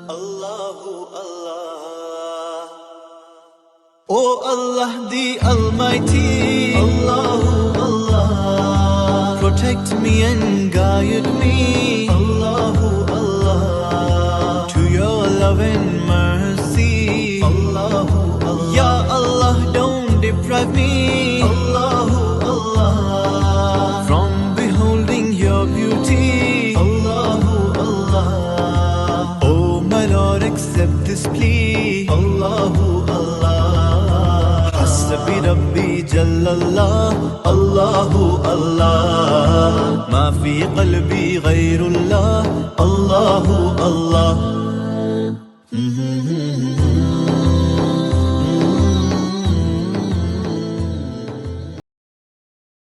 Allahu Allah. Oh Allah the Almighty, Allahu Allah, protect me and guide me, Allahu Allah, to your love and mercy, Allahu Allah. Ya Allah, don't deprive me, Allahu Allah, from beholding your beauty, Allahu Allah. Oh my Lord, accept this plea, Allahu Allah. Hasbi Rabbi Jallallah, Allahu Allah. Ma fi qalbi ghayrullah, Allahu Allah.